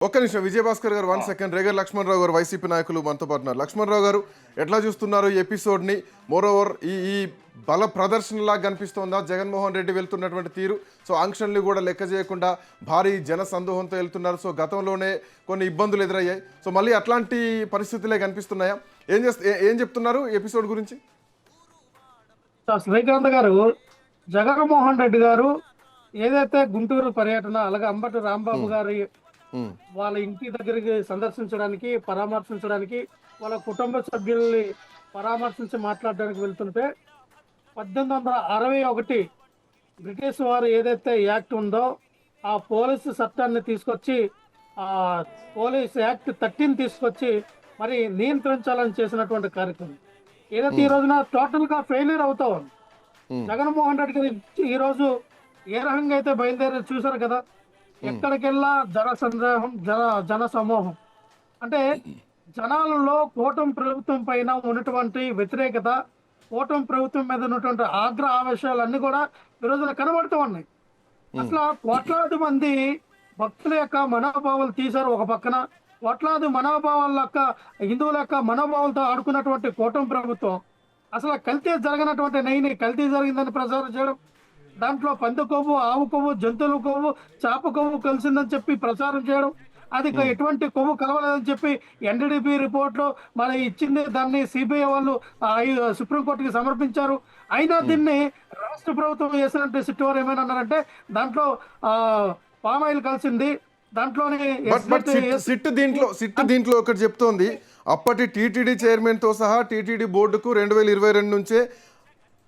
ఒక్క నిమిషం విజయభాస్కర్ గారు 1 సెకండ్. రేగర్ లక్ష్మణరావు గారు వైసీపీ నాయకులు మనతో పాటు ఉన్నారు. లక్ష్మణరావు గారు ఎట్లా చూస్తున్నారు ఈ ఎపిసోడ్ని? మోరోవర్ ఈ బల ప్రదర్శనలాగా కనిపిస్తోందా జగన్మోహన్ రెడ్డి వెళ్తున్నటువంటి తీరు? సో ఆంక్షల్ని కూడా లెక్క చేయకుండా భారీ జన సందోహంతో వెళ్తున్నారు. సో గతంలోనే కొన్ని ఇబ్బందులు ఎదురయ్యాయి. సో మళ్ళీ అట్లాంటి పరిస్థితులే కనిపిస్తున్నాయా? ఏం చెప్తున్నారు ఎపిసోడ్ గురించి? శ్రీకాంత్ గారు, జగన్మోహన్ రెడ్డి గారు ఏదైతే గుంటూరు పర్యటన, అలాగే అంబటి రాంబాబు గారి వాళ్ళ ఇంటి దగ్గరికి సందర్శించడానికి, పరామర్శించడానికి, వాళ్ళ కుటుంబ సభ్యుల్ని పరామర్శించి మాట్లాడడానికి వెళ్తుంటే 1861 బ్రిటిష్ వారు ఏదైతే యాక్ట్ ఉందో ఆ పోలీసు చట్టాన్ని తీసుకొచ్చి, ఆ పోలీస్ యాక్ట్ 13 తీసుకొచ్చి మరి నియంత్రించాలని చేసినటువంటి కార్యక్రమం ఏదైతే ఈ రోజున టోటల్ గా ఫెయిల్యూర్ అవుతా ఉంది. జగన్మోహన్ రెడ్డి గారు ఈ రోజు ఏ రకంగా అయితే బయలుదేరి చూశారు కదా, ఎక్కడికెళ్ళా జన సందేహం, జన సమూహం. అంటే జనాలలో కూటమి ప్రభుత్వం పైన ఉన్నటువంటి వ్యతిరేకత, కూటమి ప్రభుత్వం మీద ఉన్నటువంటి ఆగ్రహ ఆవేశాలన్నీ కూడా ఈ రోజున కనబడుతూ ఉన్నాయి. అసలు కోట్లాది మంది భక్తుల యొక్క మనోభావాలు తీశారు ఒక పక్కన, కోట్లాది మనోభావాల యొక్క హిందువుల యొక్క మనోభావాలతో ఆడుకున్నటువంటి కూటమి ప్రభుత్వం అసలు కల్తీ జరగనటువంటి నెయ్యిని కల్తీ జరిగిందని ప్రచారం చేయడం, దాంట్లో పంది కొవ్వు, ఆవు కొవ్వు, జంతువుల కొవ్వు, చేప కొవ్వు కలిసిందని చెప్పి ప్రచారం చేయడం, అది ఎటువంటి కొవ్వు కలవలేదని చెప్పి ఎన్డీడీపీ రిపోర్ట్లో మన ఇచ్చింది, దాన్ని సిబిఐ వాళ్ళు సుప్రీంకోర్టుకి సమర్పించారు. అయినా దీన్ని రాష్ట్ర ప్రభుత్వం చేసినట్టు సిట్టువారు ఏమైనా అన్నారంటే దాంట్లో పామాయిల్ కలిసింది, దాంట్లోనే సిట్ దీంట్లో ఒకటి చెప్తోంది. అప్పటి టీటీడీ చైర్మన్తో సహా టీటీడీ బోర్డుకు 2022 నుంచే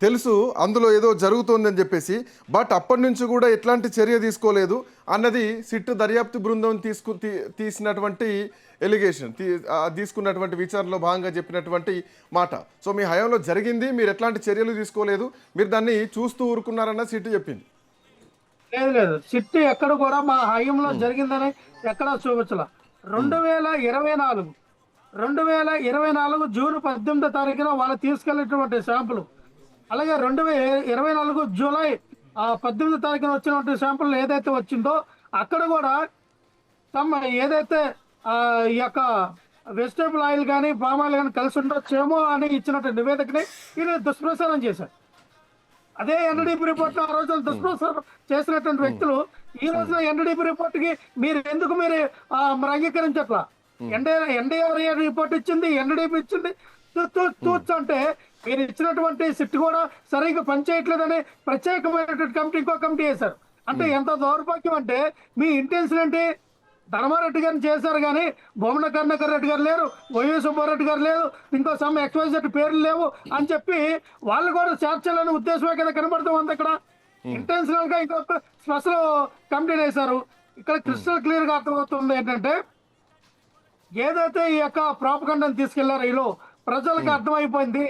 తెలుసు అందులో ఏదో జరుగుతోందని చెప్పేసి, బట్ అప్పటి నుంచి కూడా ఎట్లాంటి చర్య తీసుకోలేదు అన్నది సిట్ దర్యాప్తు బృందం తీసినటువంటి ఎలిగేషన్, తీసుకున్నటువంటి విచారణలో భాగంగా చెప్పినటువంటి మాట. సో మీ హయాంలో జరిగింది, మీరు ఎట్లాంటి చర్యలు తీసుకోలేదు, మీరు దాన్ని చూస్తూ ఊరుకున్నారన్న సిట్ చెప్పింది. లేదు, సిట్ ఎక్కడ కూడా మా హయాంలో జరిగిందని ఎక్కడా చూపించాల. 2024 జూన్ 18వ తారీఖున వాళ్ళు తీసుకెళ్ళినటువంటి శాంపుల్, అలాగే 2024 జూలై 18వ తారీఖున వచ్చినటువంటి శాంపుల్ ఏదైతే వచ్చిందో అక్కడ కూడా ఏదైతే ఈ యొక్క వెజిటేబుల్ ఆయిల్ కానీ పామ్ ఆయిల్ కానీ కలిసి ఉండొచ్చేమో అని ఇచ్చినట్టు నివేదికని ఈయన దుష్ప్రచారం చేశారు. అదే ఎన్డీపీ రిపోర్ట్ ఆ రోజున దుష్ప్రచారం చేసినటువంటి వ్యక్తులు ఈ రోజున ఎన్డీపీ రిపోర్ట్ కి మీరు అంగీకరించట్లా? ఎన్డీఆర్ఏ రిపోర్ట్ ఇచ్చింది, ఎన్డీపీ ఇచ్చింది, అంటే మీరు ఇచ్చినటువంటి సిట్ కూడా సరిగ్గా పనిచేయట్లేదని ప్రత్యేకమైనటువంటి కమిటీ ఇంకో కమిటీ వేశారు. అంటే ఎంత దౌర్భాగ్యం అంటే మీ ఇంటెన్షన్ ఏంటి? ధర్మారెడ్డి గారిని చేశారు కానీ బొమ్మన కరుణాకర్ రెడ్డి గారు లేరు, వైవి సుబ్బారెడ్డి గారు లేరు, ఇంకో XYZ పేర్లు లేవు అని చెప్పి వాళ్ళు కూడా చేర్చాలనే ఉద్దేశమే కదా కనబడుతూ ఉంది. ఇక్కడ ఇంటెన్షనల్ గా ఇంకొక స్పెషల్ కమిటీ వేశారు. ఇక్కడ క్రిస్టల్ క్లియర్ గా అర్థమవుతుంది ఏంటంటే ఏదైతే ఈ యొక్క ప్రాపగండాను తీసుకెళ్లారో ఈలో ప్రజలకు అర్థమైపోయింది,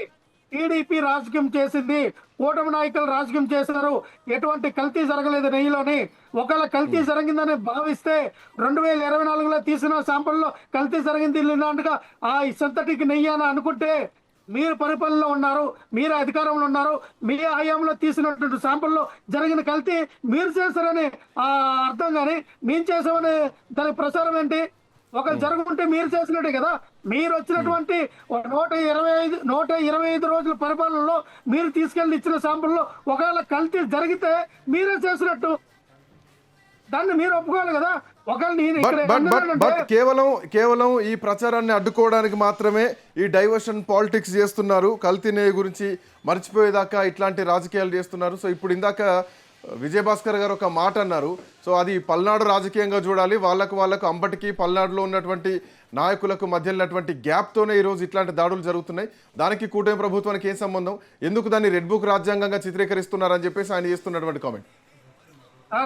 టీడీపీ రాజకీయం చేసింది, కూటమి నాయకులు రాజకీయం చేశారు, ఎటువంటి కల్తీ జరగలేదు నెయ్యిలోని. ఒకవేళ కల్తీ జరిగిందని భావిస్తే 2024లో తీసిన శాంపుల్లో కల్తీ జరిగింది ఇలాంటిగా ఆ సింథటిక్ నెయ్యి అని అనుకుంటే మీరు పరిపాలనలో ఉన్నారు, మీరు అధికారంలో ఉన్నారు, మీ హయాంలో తీసినటువంటి శాంపుల్లో జరిగిన కల్తీ మీరు చేశారని అర్థం. కానీ మేము చేసామని దాని ప్రచారం ఏంటి? ఒకరు జరుగుంటే మీరు చేసినట్టే కదా. మీరు వచ్చినటువంటి 125 రోజుల పరిపాలనలో మీరు తీసుకెళ్లి ఇచ్చిన శాంపుల్లో ఒకవేళ కల్తీ జరిగితే మీరే చేసినట్టు, దాన్ని మీరు ఒప్పుకోవాలి కదా. కేవలం ఈ ప్రచారాన్ని అడ్డుకోవడానికి మాత్రమే ఈ డైవర్షన్ పాలిటిక్స్ చేస్తున్నారు. కల్తీ నెయ్యి గురించి మర్చిపోయేదాకా ఇట్లాంటి రాజకీయాలు చేస్తున్నారు. సో ఇప్పుడు ఇందాక విజయభాస్కర్ గారు ఒక మాట అన్నారు. సో అది పల్నాడు రాజకీయంగా చూడాలి. వాళ్ళకు అంబటికి పల్నాడులో ఉన్నటువంటి నాయకులకు మధ్య ఉన్నటువంటి గ్యాప్తోనే ఈరోజు ఇట్లాంటి దాడులు జరుగుతున్నాయి. దానికి కూటమి ప్రభుత్వానికి ఏం సంబంధం? ఎందుకు దాన్ని రెడ్ బుక్ రాజ్యాంగంగా చిత్రీకరిస్తున్నారని చెప్పేసి ఆయన చేస్తున్నటువంటి కామెంట్.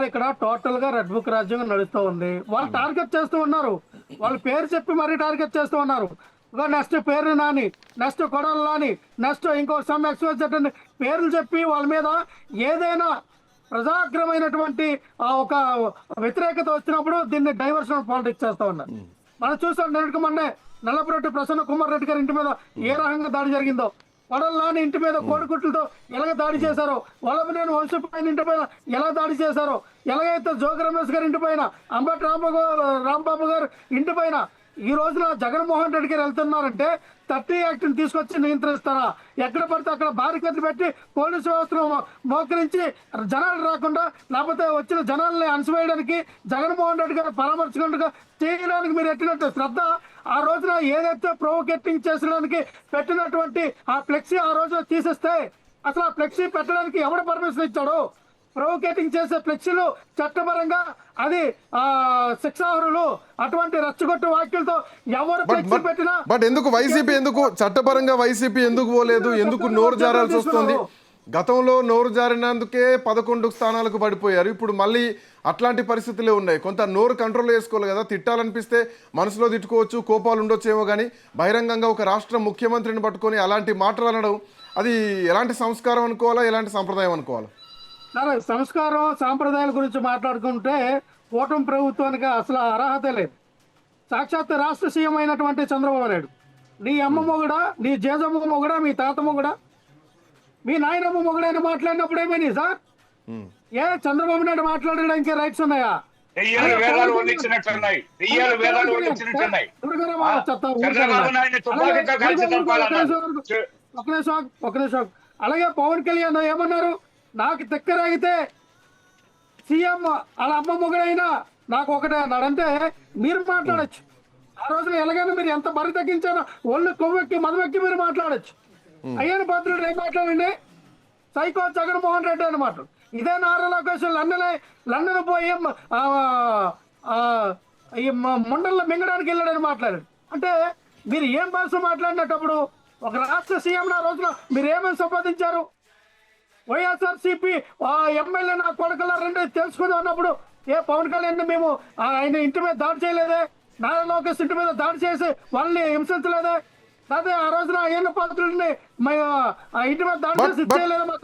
ఇక్కడ టోటల్ గా రెడ్ బుక్ రాజ్యాంగం నడుస్తూ ఉంది. వాళ్ళు టార్గెట్ చేస్తూ ఉన్నారు, వాళ్ళ పేరు చెప్పి మరీ టార్గెట్ చేస్తూ ఉన్నారు. నెక్స్ట్ పేరు నాని, నెక్స్ట్ కొడలు నాని, నెక్స్ట్ ఇంకో XYZ పేర్లు చెప్పి వాళ్ళ మీద ఏదైనా ప్రజాగ్రమైనటువంటి ఒక వ్యతిరేకత వచ్చినప్పుడు దీన్ని డైవర్షన్ పాలిటిక్స్ చేస్తా ఉన్నారు. మనం చూసాం మొన్నే నల్లపురెడ్డి ప్రసన్న కుమార్ రెడ్డి గారి ఇంటి మీద ఏ రకంగా దాడి జరిగిందో. కొడల్లాని ఇంటి మీద కోడిగుడ్లతో ఎలాగ దాడి చేశారో, వల్లభనేని వంశపాయని ఇంటి పైన ఎలా దాడి చేశారో, ఎలాగైతే జోగి రమేష్ గారి ఇంటి పైన, అంబటి రాంబాబు గారు ఇంటి పైన ఈ రోజున జగన్మోహన్ రెడ్డి గారు వెళ్తున్నారంటే 30 యాక్ట్ తీసుకొచ్చి నియంత్రిస్తారా? ఎక్కడ పడితే అక్కడ బారికేడ్లు పెట్టి పోలీసు వ్యవస్థను మోకరించి జనాలు రాకుండా, లేకపోతే వచ్చిన జనాల్ని అణచివేయడానికి జగన్మోహన్ రెడ్డి గారు పరామర్శకుండా చేయడానికి మీరు ఎట్టినట్టు శ్రద్ధ ఆ రోజున ఏదైతే ప్రొవోకేటింగ్ చేసడానికి పెట్టినటువంటి ఆ ఫ్లెక్సీ ఆ రోజున తీసేస్తే అసలు ఆ ఫ్లెక్సీ పెట్టడానికి ఎవరు పర్మిషన్ ఇచ్చాడు? ప్రొవోకేటింగ్ చేసే ఫ్లెక్సీలు చట్టపరంగా అది శిక్షార్హులు. అటువంటి రచ్చగొట్టు వాక్యాలతో ఎవరు ఫ్లెక్సీ పెట్టినా బట్ ఎందుకు వైసీపీ ఎందుకు చట్టపరంగా వైసీపీ ఎందుకు పోలేదు? ఎందుకు నోరు జారాల్సి వస్తుంది? గతంలో నోరు జారినందుకే 11 స్థానాలకు పడిపోయారు. ఇప్పుడు మళ్ళీ అట్లాంటి పరిస్థితులే ఉన్నాయి. కొంత నోరు కంట్రోల్ చేసుకోవాలి కదా. తిట్టాలనిపిస్తే మనసులో తిట్టుకోవచ్చు, కోపాలు ఉండొచ్చేమో, కానీ బహిరంగంగా ఒక రాష్ట్ర ముఖ్యమంత్రిని పట్టుకొని అలాంటి మాటలు అనడం అది ఎలాంటి సంస్కారం అనుకోవాలా, ఎలాంటి సంప్రదాయం అనుకోవాలా? సంస్కారం సాంప్రదాయాల గురించి మాట్లాడుకుంటే కూటమి ప్రభుత్వానికి అసలు అర్హత లేదు. సాక్షాత్ రాష్ట్ర సీఎం అయినటువంటి చంద్రబాబు నాయుడు, నీ అమ్మ మొగుడా, నీ జేజమ్మ మొగుడా, మీ తాత మొగుడా, మీ నాయనమ్మ మొగుడైనా మాట్లాడినప్పుడు ఏమైంది సార్? ఏ చంద్రబాబు నాయుడు మాట్లాడడానికి రైట్స్ ఉన్నాయా? ఒక నిమిషం. అలాగే పవన్ కళ్యాణ్ ఏమన్నారు? నాకు తిక్కరాగితే సీఎం వాళ్ళ అమ్మ మొగుడైనా నాకు ఒకటే అన్నాడంటే మీరు మాట్లాడచ్చు. ఆ రోజున ఎలాగైనా మీరు ఎంత బరి తగ్గించారో ఒళ్ళు కొవ్వెక్కి మదవెక్కి మీరు మాట్లాడచ్చు. అయ్యన పాత్రుడు ఏం మాట్లాడండి? సైకో జగన్మోహన్ రెడ్డి అనమాట. ఇదే నారా లోకేష్ లండన్ పోయి ఈ ముండల్లో మింగడానికి వెళ్ళాడని మాట్లాడాడు. అంటే మీరు ఏం భాష మాట్లాడినప్పుడు ఒక రాష్ట్ర సీఎం ఆ రోజున మీరు ఏమేమి సంపాదించారు? వైఎస్ఆర్సీపీ ఎమ్మెల్యే నా కొడుకుల రెండు తెలుసుకుని ఉన్నప్పుడు ఏ పవన్ కళ్యాణ్ మేము ఆయన ఇంటి మీద దాడి చేయలేదే? నారా లోకేష్ ఇంటి మీద దాడి చేసి వాళ్ళని హింసించలేదే? అదే ఆ రోజున అయ్యన్న పాత్రుడిని ఇంటి మీద దాడి చేసి చేయలేదా?